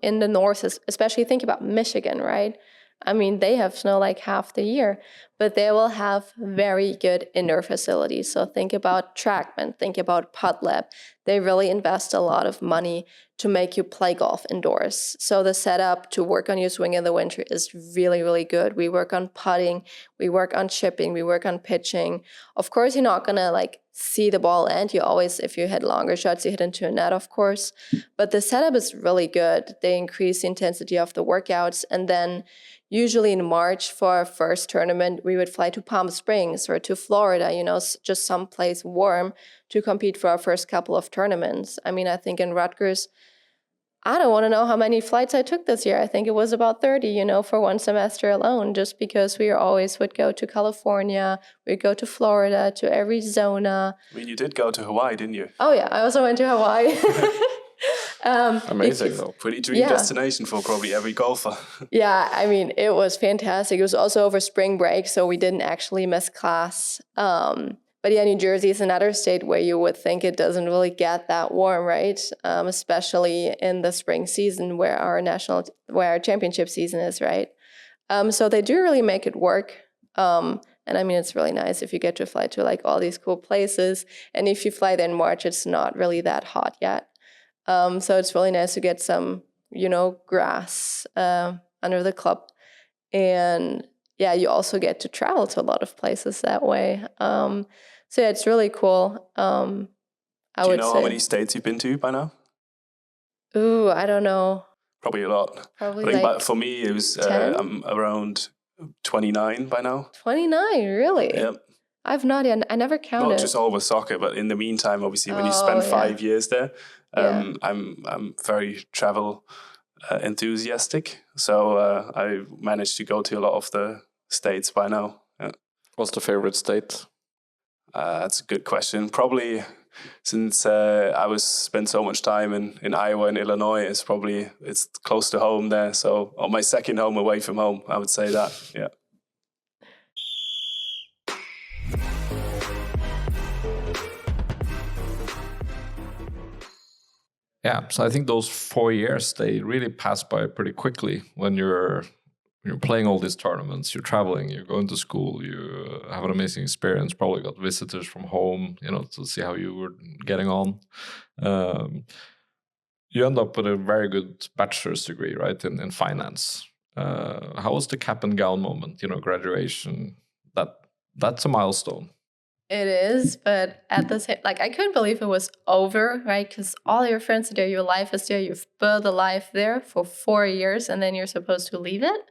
in the north, especially think about Michigan, right? I mean, they have snow like half the year, but they will have very good indoor facilities. So think about TrackMan, think about Putt Lab. They really invest a lot of money to make you play golf indoors. So the setup to work on your swing in the winter is really, really good. We work on putting, we work on chipping, we work on pitching. Of course, you're not gonna like see the ball end. You always, if you hit longer shots, you hit into a net, of course. But the setup is really good. They increase the intensity of the workouts. And then usually in March for our first tournament, we would fly to Palm Springs or to Florida, just someplace warm to compete for our first couple of tournaments. I mean, I think in Rutgers, I don't want to know how many flights I took this year. I think it was about 30, for one semester alone, just because we always would go to California, we'd go to Florida, to Arizona. I mean, you did go to Hawaii, didn't you? Oh, yeah. I also went to Hawaii. Amazing, though. Pretty dream destination for probably every golfer. Yeah, I mean, it was fantastic. It was also over spring break, so we didn't actually miss class. But yeah, New Jersey is another state where you would think it doesn't really get that warm, right? Especially in the spring season where our championship season is, right? So they do really make it work. And I mean, it's really nice if you get to fly to like all these cool places. And if you fly there in March, it's not really that hot yet. So it's really nice to get some, grass under the club. And yeah, you also get to travel to a lot of places that way. So yeah, it's really cool. Do you know how many states you've been to by now? Ooh, I don't know. Probably a lot. Probably but for me, it was I'm around 29 by now. 29, really? Yep. I've not yet. I never counted. Not just all with soccer, but in the meantime, obviously, when you spend 5 years there, I'm very travel enthusiastic. So I managed to go to a lot of the states by now. Yeah. What's the favorite state? That's a good question. Probably since I spent so much time in Iowa and Illinois, it's close to home there. So my second home away from home, I would say that. Yeah. Yeah, so I think those 4 years, they really pass by pretty quickly when you're playing all these tournaments, you're traveling, you're going to school, you have an amazing experience, probably got visitors from home, to see how you were getting on. You end up with a very good bachelor's degree, right, in finance. How was the cap and gown moment, graduation? That's a milestone. It is, but at the same, I couldn't believe it was over, right? Because all your friends are there, your life is there, you've built a life there for 4 years, and then you're supposed to leave it.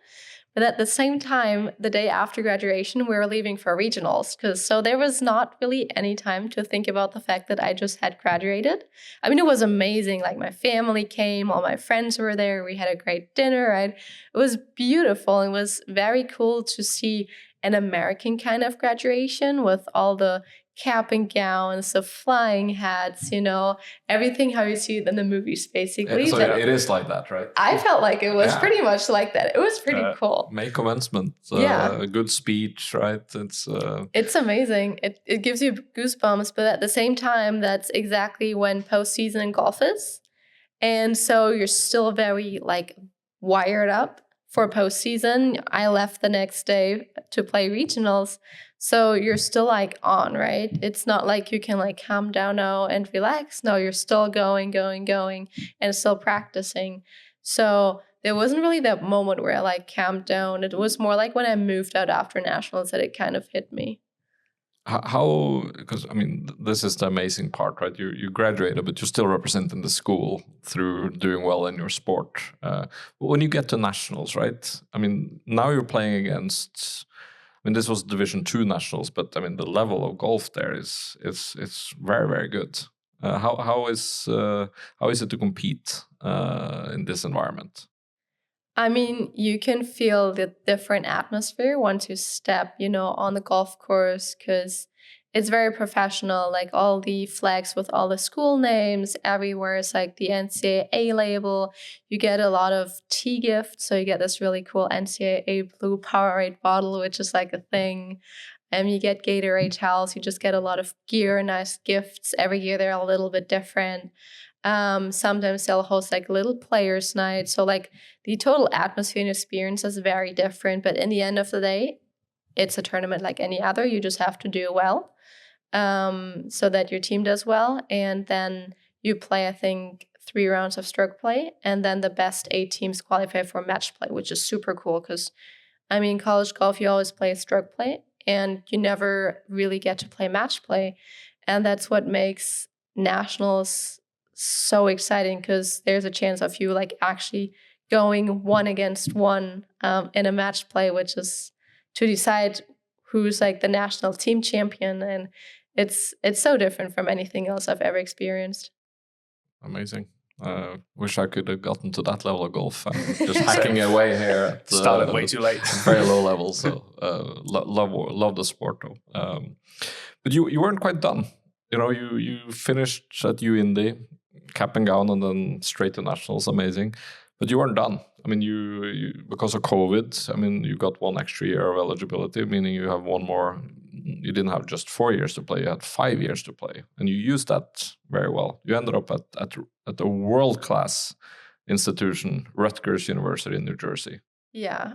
But at the same time, the day after graduation, we were leaving for regionals. So there was not really any time to think about the fact that I just had graduated. I mean, it was amazing. Like my family came, all my friends were there. We had a great dinner. Right? It was beautiful. It was very cool to see an American kind of graduation with all the cap and gowns, the flying hats, everything how you see it in the movies, basically. So it is like that, right? I felt like it was pretty much like that. It was pretty cool. May commencement, a good speech, right? It's amazing. It gives you goosebumps, but at the same time, that's exactly when postseason in golf is. And so you're still very wired up for postseason. I left the next day to play regionals. So you're still on, right? It's not like you can calm down now and relax. No, you're still going, and still practicing. So there wasn't really that moment where I calmed down. It was more like when I moved out after nationals that it kind of hit me. How, because I mean, this is the amazing part, right? You graduated, but you're still representing the school through doing well in your sport. When you get to nationals, right? I mean, now you're playing against. I mean, this was Division 2 nationals, but I mean, the level of golf there is very, very good. How is it to compete in this environment? I mean, you can feel the different atmosphere once you step, on the golf course, because it's very professional. Like all the flags with all the school names everywhere is the NCAA label. You get a lot of tea gifts. So you get this really cool NCAA blue Powerade bottle, which is a thing. You get Gatorade towels. You just get a lot of gear, nice gifts. Every year they're a little bit different. Sometimes they'll host little players' night. So the total atmosphere and experience is very different. But in the end of the day, it's a tournament like any other. You just have to do well so that your team does well. And then you play, I think, 3 rounds of stroke play. And then the best 8 teams qualify for match play, which is super cool because, I mean, college golf, you always play stroke play and you never really get to play match play. And that's what makes nationals so exciting because there's a chance of you actually going 1 against 1 in a match play, which is to decide who's the national team champion. And it's so different from anything else I've ever experienced. Amazing. Wish I could have gotten to that level of golf. I'm just hacking away here. Started way too late. Very low level. So love the sport though. But you weren't quite done. You finished at UIndy, cap and gown, and then straight to nationals. Amazing. But you weren't done. I mean, you because of COVID, I mean, you got 1 extra year of eligibility, meaning you have 1 more. You didn't have just 4 years to play; you had 5 years to play, and you used that very well. You ended up at a world-class institution, Rutgers University in New Jersey. Yeah.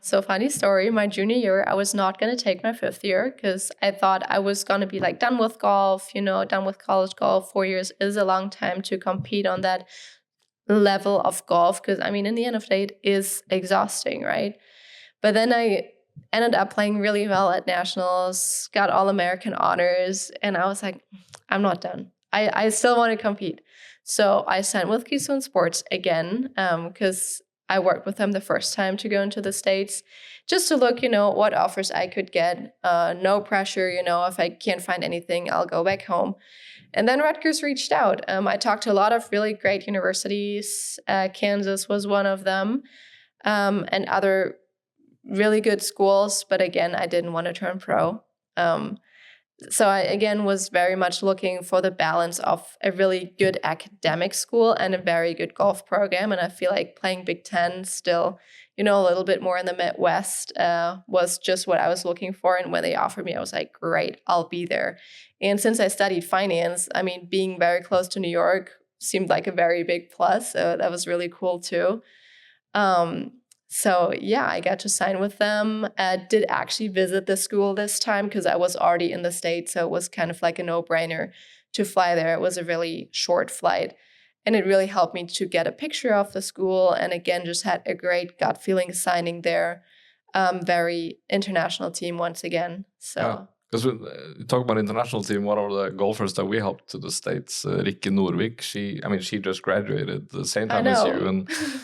So funny story. My junior year, I was not going to take my 5th year because I thought I was going to be done with golf, done with college golf. 4 years is a long time to compete on that level of golf because, I mean, in the end of the day, it is exhausting, right? But then I ended up playing really well at nationals, got All-American honors, and I was like, I'm not done. I still want to compete. So I signed with Keystone Sports again because I worked with them the first time to go into the States just to look, what offers I could get. No pressure, if I can't find anything, I'll go back home. And then Rutgers reached out. I talked to a lot of really great universities. Kansas was one of them, and other really good schools. But again, I didn't want to turn pro. So I, again, was very much looking for the balance of a really good academic school and a very good golf program. And I feel like playing Big Ten still, a little bit more in the Midwest was just what I was looking for. And when they offered me, I was like, great, I'll be there. And since I studied finance, I mean, being very close to New York seemed like a very big plus. So that was really cool too. So yeah, I got to sign with them. Did actually visit the school this time because I was already in the States. So it was kind of like a no-brainer to fly there. It was a really short flight. And it really helped me to get a picture of the school. And again, just had a great gut feeling signing there. Very international team once again. So. Yeah. Because we talk about international team, one of the golfers that we helped to the States, Rikke Norvik, she just graduated the same time as you,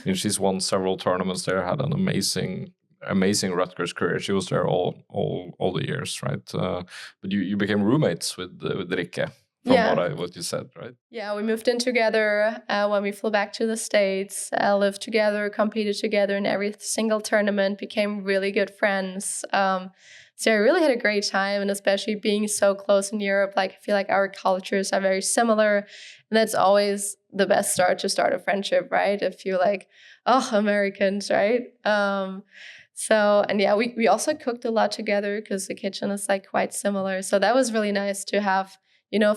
and she's won several tournaments there, had an amazing amazing Rutgers career. She was there all the years, right? But you became roommates with Rikke, from what you said, right? Yeah, we moved in together when we flew back to the States. Lived together, competed together in every single tournament, became really good friends. So I really had a great time, and especially being so close in Europe, like I feel like our cultures are very similar, and that's always the best start to start a friendship, right? If you're like, oh, Americans, right? So, and yeah, we also cooked a lot together because the kitchen is like quite similar. So that was really nice to have,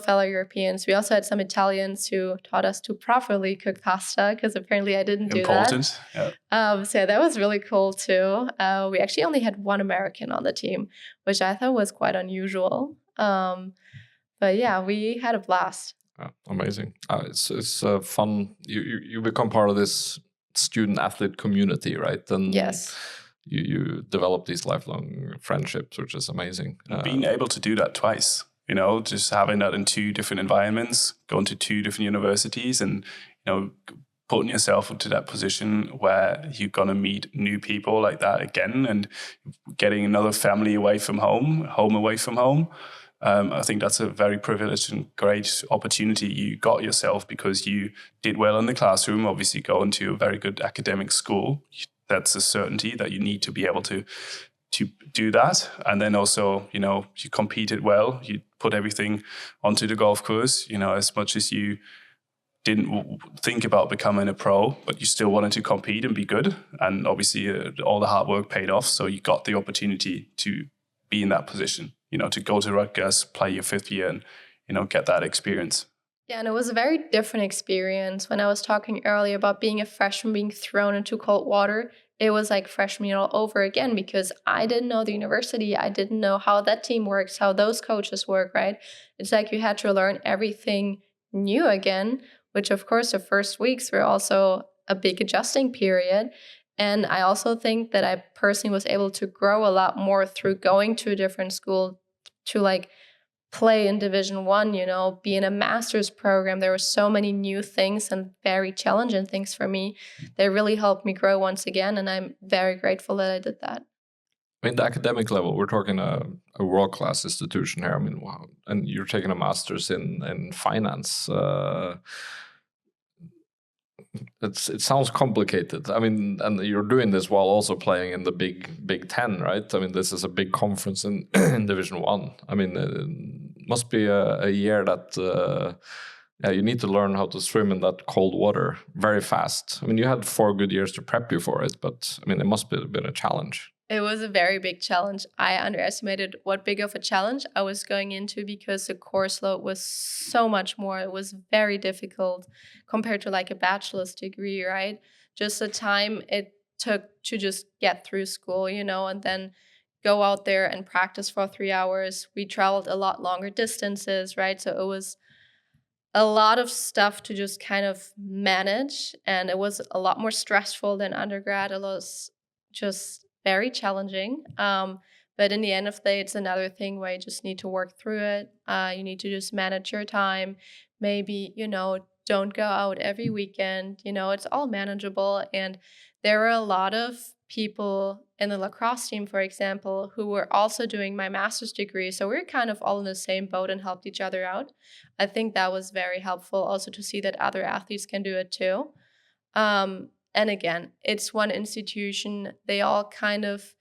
fellow Europeans. We also had some Italians who taught us to properly cook pasta because apparently I didn't do that. Important, yeah. So yeah, that was really cool too. We actually only had one American on the team, which I thought was quite unusual. But yeah, we had a blast. Amazing. It's fun. You become part of this student athlete community, right? And yes. You develop these lifelong friendships, which is amazing. Being able to do that twice, just having that in two different environments, going to two different universities, and putting yourself into that position where you're going to meet new people like that again, and getting another family away from home away from home. I think that's a very privileged and great opportunity you got yourself because you did well in the classroom, obviously going to a very good academic school. That's a certainty that you need to be able to do that. And then also, you competed well, you put everything onto the golf course, as much as you didn't think about becoming a pro, but you still wanted to compete and be good. And obviously all the hard work paid off. So you got the opportunity to be in that position, to go to Rutgers, play your 5th year and, get that experience. Yeah, and it was a very different experience. When I was talking earlier about being a freshman, being thrown into cold water, it was like freshman year all over again because I didn't know the university. I didn't know how that team works, how those coaches work, right? It's like you had to learn everything new again, which of course the first weeks were also a big adjusting period. And I also think that I personally was able to grow a lot more through going to a different school to like play in Division I, be in a master's program. There were so many new things and very challenging things for me. They really helped me grow once again, and I'm very grateful that I did that. I mean, the academic level, we're talking a world-class institution here. I mean, wow. And you're taking a master's in finance. It sounds complicated. I mean, and you're doing this while also playing in the Big Ten, right? I mean, this is a big conference in Division I. I mean, it must be a year that you need to learn how to swim in that cold water very fast. I mean, you had 4 good years to prep you for it, but I mean, it must have been a challenge. It was a very big challenge. I underestimated what big of a challenge I was going into because the course load was so much more. It was very difficult compared to like a bachelor's degree, right? Just the time it took to just get through school, and then go out there and practice for 3 hours. We traveled a lot longer distances, right? So it was a lot of stuff to just kind of manage, and it was a lot more stressful than undergrad. It was just very challenging. But in the end of the day, it's another thing where you just need to work through it. You need to just manage your time. Maybe, don't go out every weekend. It's all manageable. And there were a lot of people in the lacrosse team, for example, who were also doing my master's degree. So we were kind of all in the same boat and helped each other out. I think that was very helpful also to see that other athletes can do it too. And again, it's one institution. They all kind of,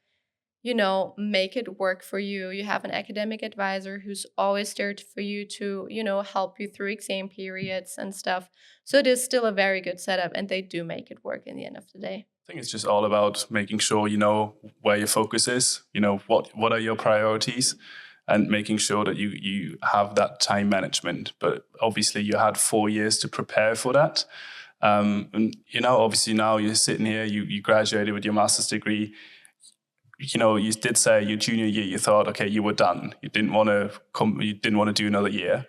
make it work for you. You have an academic advisor who's always there for you to, help you through exam periods and stuff. So it is still a very good setup, and they do make it work in the end of the day. I think it's just all about making sure you know where your focus is, what are your priorities, and making sure that you have that time management. But obviously you had 4 years to prepare for that. And, obviously now you're sitting here, you graduated with your master's degree. You did say your junior year, you thought, okay, you were done. You didn't want to do another year.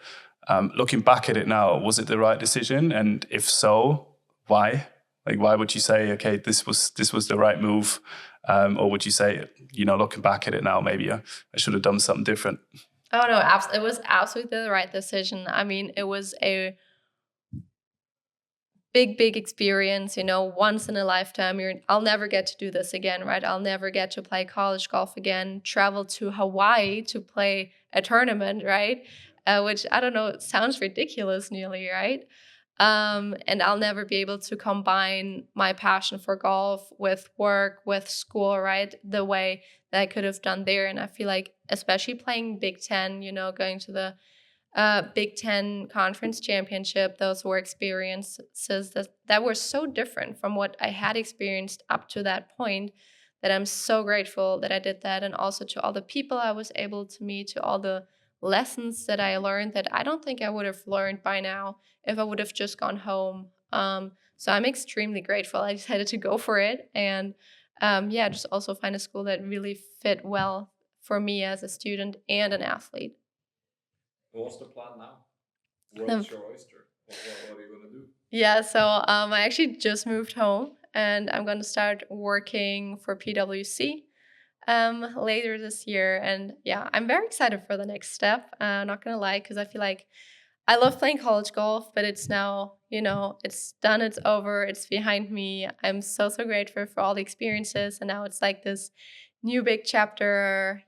Looking back at it now, was it the right decision? And if so, why? Like, why would you say, okay, this was the right move? Or would you say, looking back at it now, maybe I should have done something different? Oh, no, it was absolutely the right decision. I mean, it was a big experience, once in a lifetime. I'll never get to do this again, right? I'll never get to play college golf again, travel to Hawaii to play a tournament, right? Which, I don't know, it sounds ridiculous nearly, right? And I'll never be able to combine my passion for golf with work, with school, right? The way that I could have done there. And I feel like, especially playing Big Ten, going to the Big Ten Conference Championship, those were experiences that were so different from what I had experienced up to that point, that I'm so grateful that I did that. And also to all the people I was able to meet, to all the lessons that I learned that I don't think I would have learned by now if I would have just gone home. So I'm extremely grateful I decided to go for it. And just also find a school that really fit well for me as a student and an athlete. What's the plan now? World's your oyster. What are you going to do? Yeah, so I actually just moved home, and I'm going to start working for PwC later this year. And yeah, I'm very excited for the next step. I'm not going to lie, because I feel like I love playing college golf, but it's now, it's done, it's over, it's behind me. I'm so grateful for all the experiences. And now it's like this new big chapter,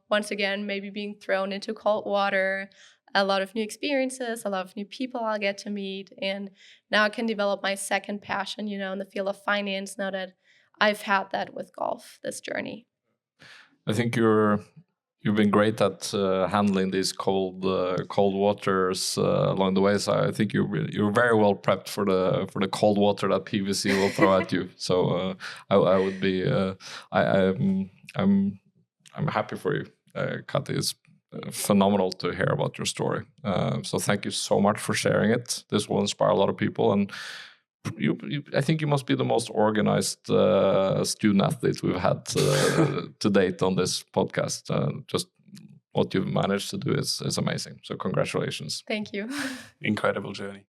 once again, maybe being thrown into cold water, a lot of new experiences, a lot of new people I'll get to meet. And now I can develop my second passion, in the field of finance, now that I've had that with golf, this journey. I think you've been great at handling these cold waters along the way. So I think you're very well prepped for the cold water that PwC will throw at you. So I would be I'm happy for you, Cathi. It's phenomenal to hear about your story. So thank you so much for sharing it. This will inspire a lot of people, and I think you must be the most organized student athlete we've had to date on this podcast. Just what you've managed to do is amazing. So congratulations. Thank you. Incredible journey.